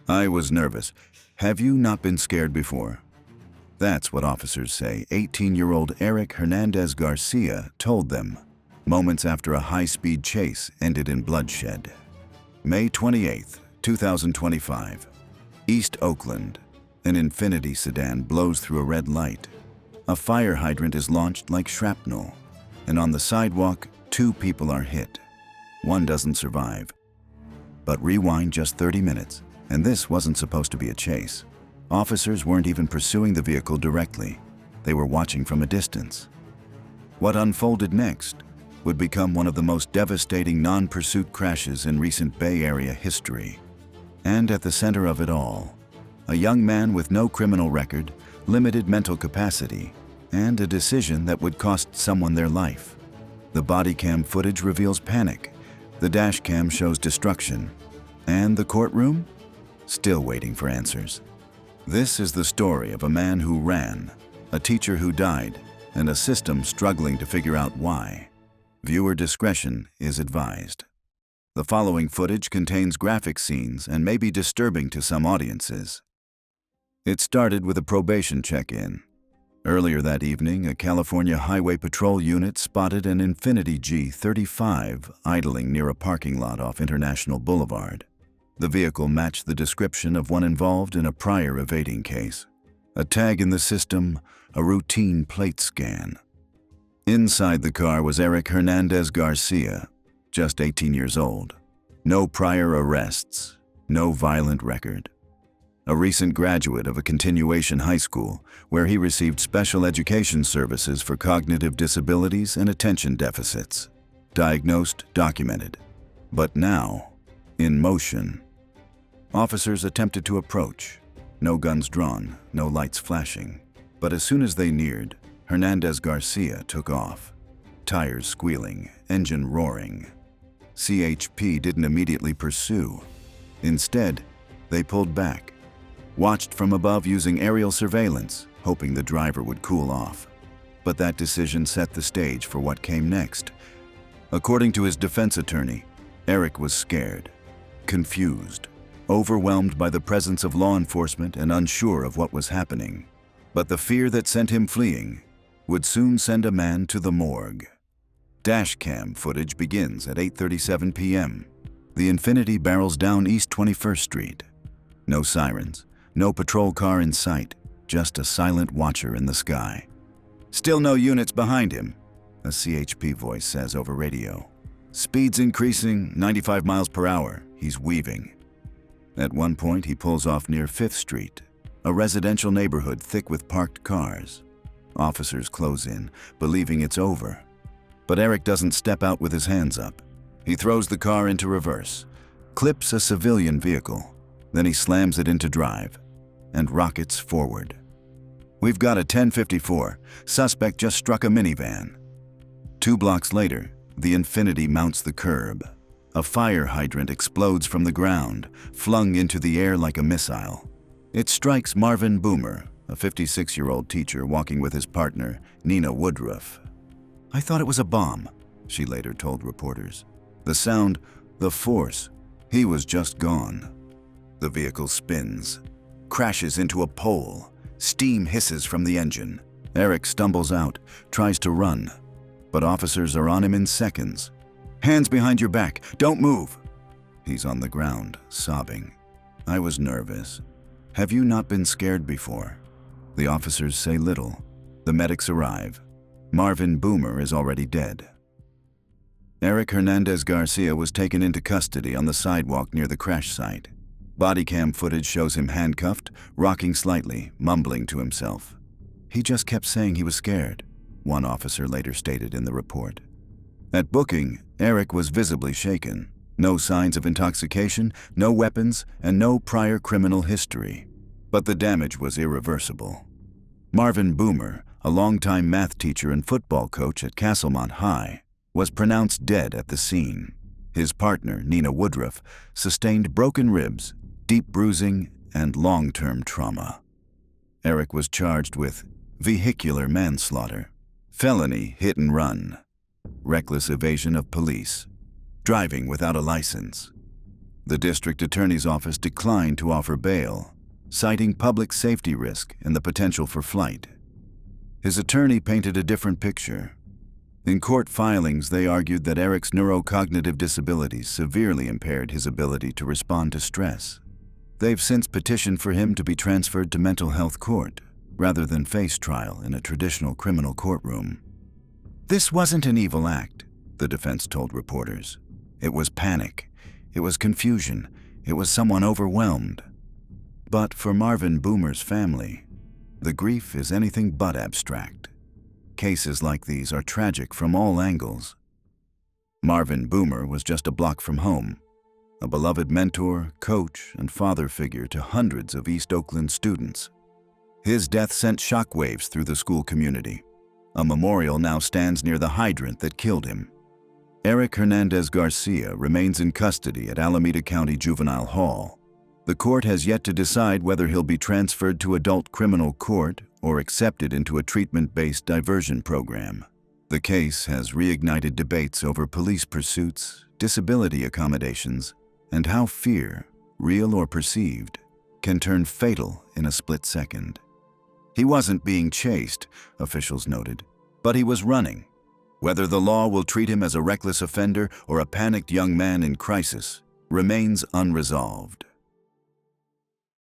I was nervous. Have you not been scared before? That's what officers say 18-year-old Eric Hernandez-Garcia told them, moments after a high-speed chase ended in bloodshed. May 28, 2025. East Oakland. An Infiniti sedan blows through a red light. A fire hydrant is launched like shrapnel, and on the sidewalk, 2 people are hit. One doesn't survive. But rewind just 30 minutes, and this wasn't supposed to be a chase. Officers weren't even pursuing the vehicle directly. They were watching from a distance. What unfolded next would become one of the most devastating non-pursuit crashes in recent Bay Area history. And at the center of it all, a young man with no criminal record, limited mental capacity, and a decision that would cost someone their life. The bodycam footage reveals panic. The dashcam shows destruction. And the courtroom? Still waiting for answers. This is the story of a man who ran, a teacher who died, and a system struggling to figure out why. Viewer discretion is advised. The following footage contains graphic scenes and may be disturbing to some audiences. It started with a probation check-in. Earlier that evening, a California Highway Patrol unit spotted an Infiniti G35 idling near a parking lot off International Boulevard. The vehicle matched the description of one involved in a prior evading case. A tag in the system, a routine plate scan. Inside the car was Eric Hernandez-Garcia, just 18 years old. No prior arrests, no violent record. A recent graduate of a continuation high school where he received special education services for cognitive disabilities and attention deficits. Diagnosed, documented. But now, in motion. Officers attempted to approach. No guns drawn, no lights flashing. But as soon as they neared, Hernandez-Garcia took off. Tires squealing, engine roaring. CHP didn't immediately pursue. Instead, they pulled back. Watched from above using aerial surveillance, hoping the driver would cool off. But that decision set the stage for what came next. According to his defense attorney, Eric was scared, confused, overwhelmed by the presence of law enforcement and unsure of what was happening. But the fear that sent him fleeing would soon send a man to the morgue. Dashcam footage begins at 8:37 p.m. The Infiniti barrels down East 21st Street. No sirens, no patrol car in sight, just a silent watcher in the sky. Still no units behind him, a CHP voice says over radio. Speed's increasing, 95 miles per hour, he's weaving. At one point, he pulls off near 5th Street, a residential neighborhood thick with parked cars. Officers close in, believing it's over. But Eric doesn't step out with his hands up. He throws the car into reverse, clips a civilian vehicle, then he slams it into drive and rockets forward. We've got a 1054. Suspect just struck a minivan. 2 blocks later, the Infiniti mounts the curb. A fire hydrant explodes from the ground, flung into the air like a missile. It strikes Marvin Boomer, a 56-year-old teacher walking with his partner, Nina Woodruff. I thought it was a bomb, she later told reporters. The sound, the force, he was just gone. The vehicle spins, crashes into a pole. Steam hisses from the engine. Eric stumbles out, tries to run, but officers are on him in seconds. Hands behind your back, don't move. He's on the ground, sobbing. I was nervous. Have you not been scared before? The officers say little. The medics arrive. Marvin Boomer is already dead. Eric Hernandez-Garcia was taken into custody on the sidewalk near the crash site. Bodycam footage shows him handcuffed, rocking slightly, mumbling to himself. He just kept saying he was scared, one officer later stated in the report. At booking, Eric was visibly shaken. No signs of intoxication, no weapons, and no prior criminal history. But the damage was irreversible. Marvin Boomer, a longtime math teacher and football coach at Castlemont High, was pronounced dead at the scene. His partner, Nina Woodruff, sustained broken ribs, deep bruising, and long-term trauma. Eric was charged with vehicular manslaughter, felony hit and run, reckless evasion of police, driving without a license, The district attorney's office declined to offer bail, citing public safety risk and the potential for flight. His attorney painted a different picture. In court filings, they argued that Eric's neurocognitive disabilities severely impaired his ability to respond to stress. They've since petitioned for him to be transferred to mental health court, rather than face trial in a traditional criminal courtroom. This wasn't an evil act, the defense told reporters. It was panic. It was confusion. It was someone overwhelmed. But for Marvin Boomer's family, the grief is anything but abstract. Cases like these are tragic from all angles. Marvin Boomer was just a block from home, a beloved mentor, coach, and father figure to hundreds of East Oakland students. His death sent shockwaves through the school community. A memorial now stands near the hydrant that killed him. Eric Hernandez-Garcia remains in custody at Alameda County Juvenile Hall. The court has yet to decide whether he'll be transferred to adult criminal court or accepted into a treatment-based diversion program. The case has reignited debates over police pursuits, disability accommodations, and how fear, real or perceived, can turn fatal in a split second. He wasn't being chased, officials noted, but he was running. Whether the law will treat him as a reckless offender or a panicked young man in crisis remains unresolved.